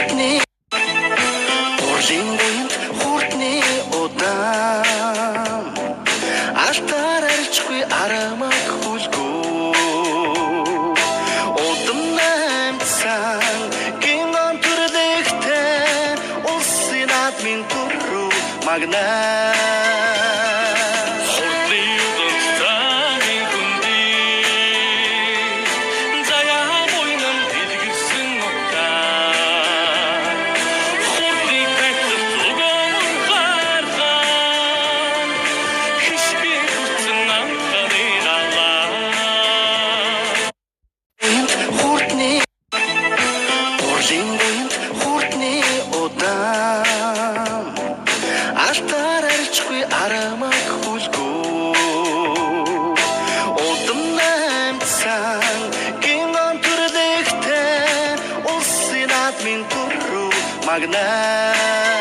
хурдны Урлингунд хурдны удаан Алтаар арчгүй арамаг хүлгүү Удам наймцсан гингон төрлөختэй Улсын админ төррүү магнаа хурдны удаан Алтаар арчгүй арамаг хүлгүү Удам наймцсан гингон төрлөختэй Улсын админ төррүү магнаа